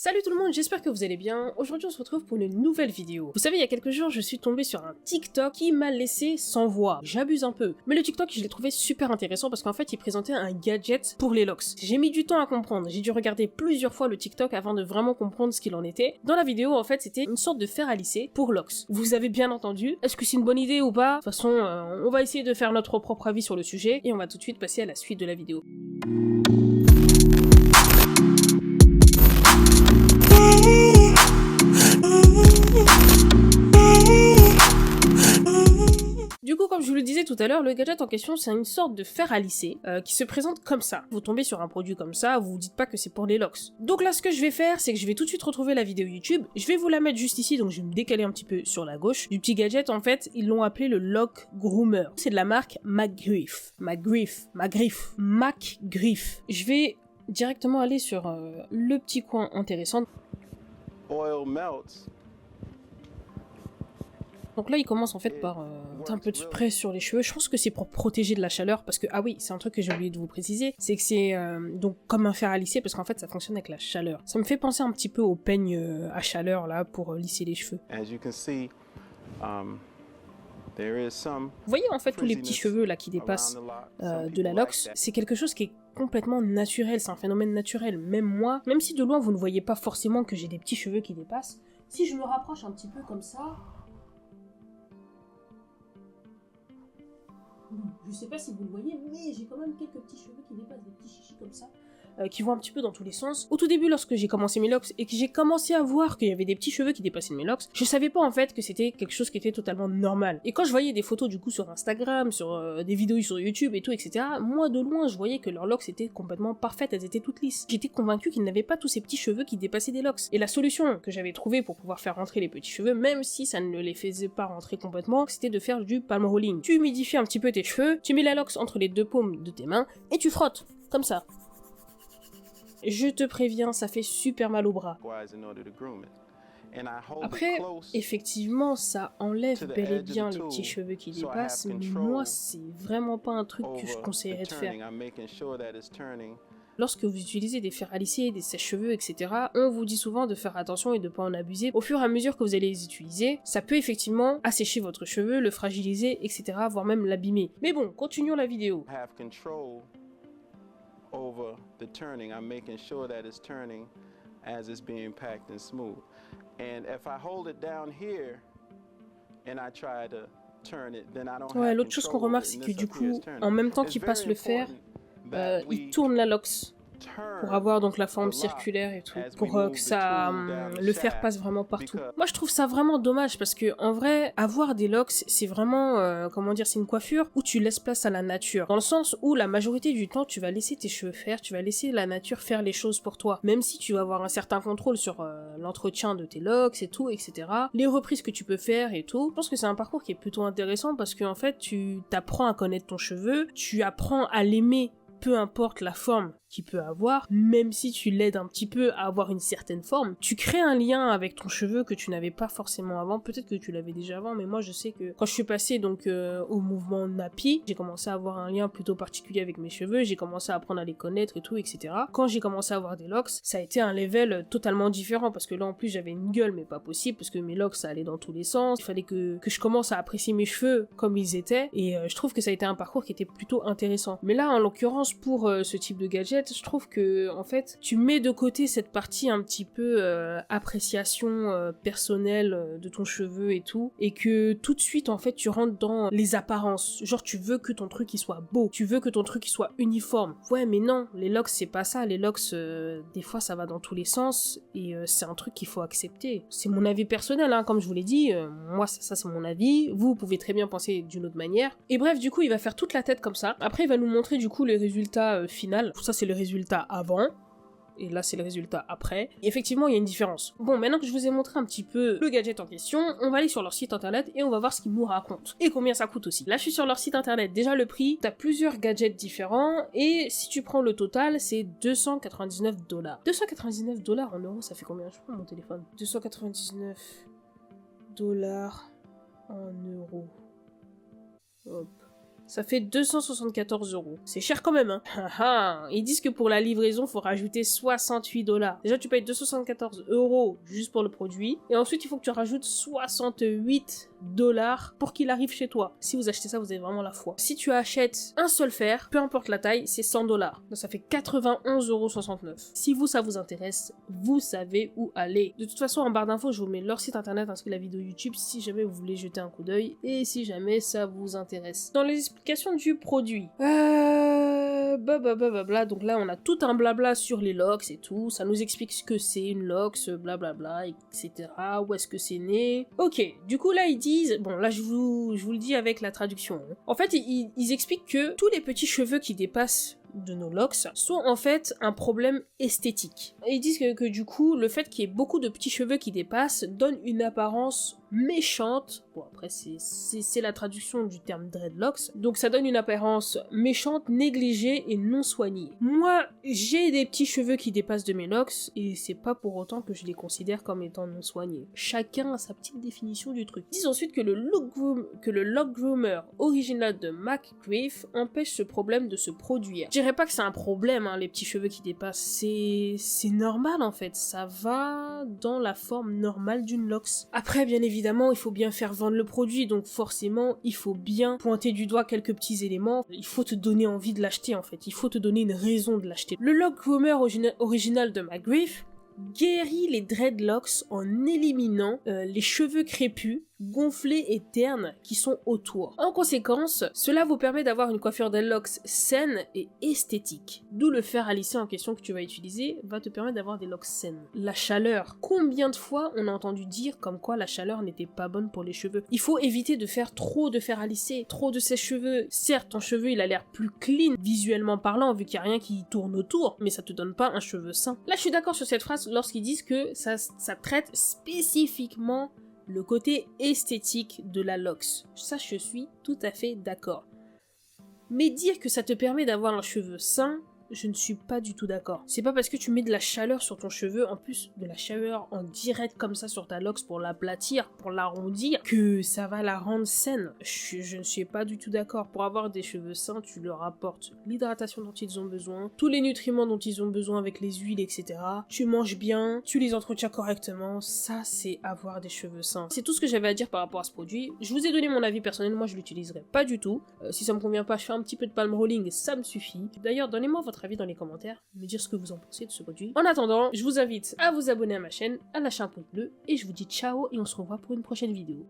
Salut tout le monde, j'espère que vous allez bien. Aujourd'hui on se retrouve pour une nouvelle vidéo. Vous savez, il y a quelques jours je suis tombée sur un TikTok qui m'a laissé sans voix. J'abuse un peu. Mais le TikTok je l'ai trouvé super intéressant parce qu'en fait il présentait un gadget pour les locks. J'ai mis du temps à comprendre, j'ai dû regarder plusieurs fois le TikTok avant de vraiment comprendre ce qu'il en était. Dans la vidéo en fait c'était une sorte de fer à lisser pour locks. Vous avez bien entendu. Est-ce que c'est une bonne idée ou pas? De toute façon on va essayer de faire notre propre avis sur le sujet et on va tout de suite passer à la suite de la vidéo. Du coup, comme je vous le disais tout à l'heure, le gadget en question, c'est une sorte de fer à lisser qui se présente comme ça. Vous tombez sur un produit comme ça, vous vous dites pas que c'est pour les locks. Donc là, ce que je vais faire, c'est que je vais tout de suite retrouver la vidéo YouTube. Je vais vous la mettre juste ici, donc je vais me décaler un petit peu sur la gauche. Du petit gadget, en fait, ils l'ont appelé le Lock Groomer. C'est de la marque McGriff. McGriff. Je vais directement aller sur le petit coin intéressant. Oil melts. Donc là, il commence en fait par un peu de spray sur les cheveux. Je pense que c'est pour protéger de la chaleur parce que, ah oui, c'est un truc que j'ai oublié de vous préciser, c'est que c'est donc comme un fer à lisser parce qu'en fait, ça fonctionne avec la chaleur. Ça me fait penser un petit peu au peigne à chaleur là pour lisser les cheveux. As you can see, there is some Vous voyez en fait tous les petits cheveux là qui dépassent de la locks, c'est quelque chose qui est complètement naturel, c'est un phénomène naturel. Même moi, même si de loin vous ne voyez pas forcément que j'ai des petits cheveux qui dépassent, si je me rapproche un petit peu comme ça... Je sais pas si vous le voyez, mais j'ai quand même quelques petits cheveux qui dépassent, des petits chichis comme ça, qui vont un petit peu dans tous les sens. Au tout début, lorsque j'ai commencé mes locks et que j'ai commencé à voir qu'il y avait des petits cheveux qui dépassaient de mes locks, je savais pas en fait que c'était quelque chose qui était totalement normal. Et quand je voyais des photos du coup sur Instagram, sur des vidéos sur YouTube et tout, etc., moi de loin je voyais que leurs locks étaient complètement parfaites, elles étaient toutes lisses. J'étais convaincue qu'ils n'avaient pas tous ces petits cheveux qui dépassaient des locks. Et la solution que j'avais trouvée pour pouvoir faire rentrer les petits cheveux, même si ça ne les faisait pas rentrer complètement, c'était de faire du palm rolling. Tu humidifies un petit peu tes cheveux, tu mets la locks entre les deux paumes de tes mains et tu frottes, comme ça. Je te préviens, ça fait super mal au bras. Après, effectivement, ça enlève bel et bien les petits cheveux qui dépassent, mais moi, c'est vraiment pas un truc que je conseillerais de faire. Lorsque vous utilisez des fers à lisser, des sèche-cheveux, etc., on vous dit souvent de faire attention et de pas en abuser. Au fur et à mesure que vous allez les utiliser, ça peut effectivement assécher votre cheveu, le fragiliser, etc., voire même l'abîmer. Mais bon, continuons la vidéo. Over the turning, I'm making sure that it's turning as it's being packed and smooth. And if I hold it down here and I try to turn it, then I don't have l'autre chose qu'on remarque, c'est que du coup, en même temps qu'il passe le fer, il tourne la locks pour avoir donc la forme circulaire et tout, pour que ça, le fer passe vraiment partout. Moi je trouve ça vraiment dommage parce que en vrai, avoir des locks, c'est vraiment, comment dire, c'est une coiffure où tu laisses place à la nature. Dans le sens où la majorité du temps, tu vas laisser tes cheveux faire, tu vas laisser la nature faire les choses pour toi. Même si tu vas avoir un certain contrôle sur l'entretien de tes locks et tout, etc. Les reprises que tu peux faire et tout. Je pense que c'est un parcours qui est plutôt intéressant parce que en fait, tu t'apprends à connaître ton cheveu, tu apprends à l'aimer, peu importe la forme qu'il peut avoir, même si tu l'aides un petit peu à avoir une certaine forme, tu crées un lien avec ton cheveu que tu n'avais pas forcément avant, peut-être que tu l'avais déjà avant, mais moi je sais que quand je suis passée donc au mouvement nappy, j'ai commencé à avoir un lien plutôt particulier avec mes cheveux, j'ai commencé à apprendre à les connaître et tout, etc. Quand j'ai commencé à avoir des locks, ça a été un level totalement différent, parce que là en plus j'avais une gueule, mais pas possible, parce que mes locks ça allait dans tous les sens, il fallait que je commence à apprécier mes cheveux comme ils étaient, et je trouve que ça a été un parcours qui était plutôt intéressant. Mais là en l'occurrence pour ce type de gadget, je trouve que en fait tu mets de côté cette partie un petit peu appréciation personnelle de ton cheveu et tout, et que tout de suite en fait tu rentres dans les apparences, genre tu veux que ton truc il soit beau, tu veux que ton truc il soit uniforme. Ouais mais non, les locks c'est pas ça, les locks des fois ça va dans tous les sens, et c'est un truc qu'il faut accepter. C'est mon avis personnel hein, comme je vous l'ai dit, moi ça c'est mon avis, vous pouvez très bien penser d'une autre manière. Et bref, du coup il va faire toute la tête comme ça, après il va nous montrer du coup les résultats final. Ça c'est le résultat avant, et là c'est le résultat après. Et effectivement il y a une différence. Bon, maintenant que je vous ai montré un petit peu le gadget en question, on va aller sur leur site internet et on va voir ce qu'ils nous racontent. Et combien ça coûte aussi. Là je suis sur leur site internet, déjà le prix, t'as plusieurs gadgets différents, et si tu prends le total, c'est 299 $. 299 $ en euros, ça fait combien? Je prends mon téléphone. 299 $ en euros. Hop. Ça fait 274 €. C'est cher quand même, hein. Ils disent que pour la livraison, faut rajouter 68 $. Déjà, tu payes 274 € juste pour le produit. Et ensuite, il faut que tu rajoutes 68 $ pour qu'il arrive chez toi. Si vous achetez ça, vous avez vraiment la foi. Si tu achètes un seul fer, peu importe la taille, c'est 100 $. Donc ça fait 91,69 €. Si vous, ça vous intéresse, vous savez où aller. De toute façon, en barre d'infos, je vous mets leur site internet ainsi que la vidéo YouTube si jamais vous voulez jeter un coup d'œil et si jamais ça vous intéresse. Dans les explications du produit, donc là on a tout un blabla sur les LOX et tout, ça nous explique ce que c'est une LOX, blablabla, etc. Où est-ce que c'est né. Ok, du coup là ils disent, bon là je vous le dis avec la traduction, hein. En fait ils expliquent que tous les petits cheveux qui dépassent de nos locks sont en fait un problème esthétique. Et ils disent que du coup, le fait qu'il y ait beaucoup de petits cheveux qui dépassent donne une apparence méchante. Bon, après, c'est la traduction du terme dreadlocks. Donc, ça donne une apparence méchante, négligée et non soignée. Moi, j'ai des petits cheveux qui dépassent de mes locks et c'est pas pour autant que je les considère comme étant non soignés. Chacun a sa petite définition du truc. Ils disent ensuite que le lock groomer original de McGriff empêche ce problème de se produire. Je dirais pas que c'est un problème, hein, les petits cheveux qui dépassent. C'est normal en fait. Ça va dans la forme normale d'une locks. Après, bien évidemment, il faut bien faire vendre le produit, donc forcément, il faut bien pointer du doigt quelques petits éléments. Il faut te donner envie de l'acheter en fait. Il faut te donner une raison de l'acheter. Le lock groomer original de McGriff guérit les dreadlocks en éliminant les cheveux crépus, gonflés et ternes qui sont autour. En conséquence, cela vous permet d'avoir une coiffure dreadlocks saine et esthétique. D'où le fer à lisser en question que tu vas utiliser va te permettre d'avoir des locks saines. La chaleur. Combien de fois on a entendu dire comme quoi la chaleur n'était pas bonne pour les cheveux? Il faut éviter de faire trop de fer à lisser, trop de sèche-cheveux. Certes, ton cheveu il a l'air plus clean visuellement parlant vu qu'il n'y a rien qui tourne autour, mais ça te donne pas un cheveu sain. Là, je suis d'accord sur cette phrase lorsqu'ils disent que ça traite spécifiquement le côté esthétique de la locks. Ça, je suis tout à fait d'accord. Mais dire que ça te permet d'avoir un cheveu sain, je ne suis pas du tout d'accord. C'est pas parce que tu mets de la chaleur sur ton cheveu, en plus de la chaleur en direct comme ça sur ta locks pour l'aplatir, pour l'arrondir, que ça va la rendre saine. Je ne suis pas du tout d'accord. Pour avoir des cheveux sains, tu leur apportes l'hydratation dont ils ont besoin, tous les nutriments dont ils ont besoin avec les huiles, etc. Tu manges bien, tu les entretiens correctement. Ça, c'est avoir des cheveux sains. C'est tout ce que j'avais à dire par rapport à ce produit. Je vous ai donné mon avis personnel, moi je l'utiliserai pas du tout. Si ça me convient pas, je fais un petit peu de palm rolling, ça me suffit. D'ailleurs, donnez-moi votre avis dans les commentaires, me dire ce que vous en pensez de ce produit. En attendant, je vous invite à vous abonner à ma chaîne, à lâcher un pouce bleu, et je vous dis ciao et on se revoit pour une prochaine vidéo.